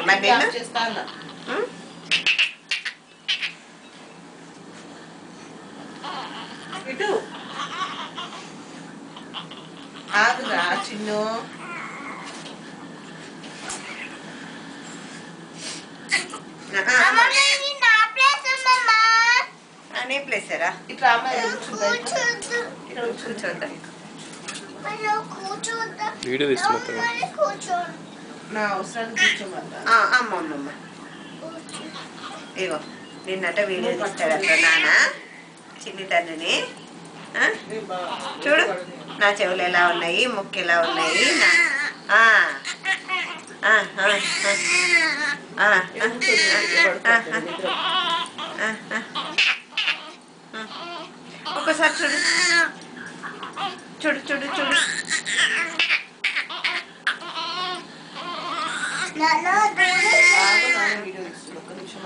మరి ఇటు ఆగురా చిన్ను. నీ ప్లేసరా ఇట్లా కూర్చోద్దా వీడియో తీసుకుంటా నా అవసరాన్ని కూర్చోమంటా. అమ్మమ్మ ఇగో నిన్నట వీడియో తీస్తాడట నాన్న చిన్ని తండ్రిని. చూడు నా చెవులు ఎలా ఉన్నాయి, ముక్కు ఎలా ఉన్నాయి. ఒకసారి చూడు చూడు చూడు చూడు. వీడియో తీస్తున్నా ఒక్క నిమిషం.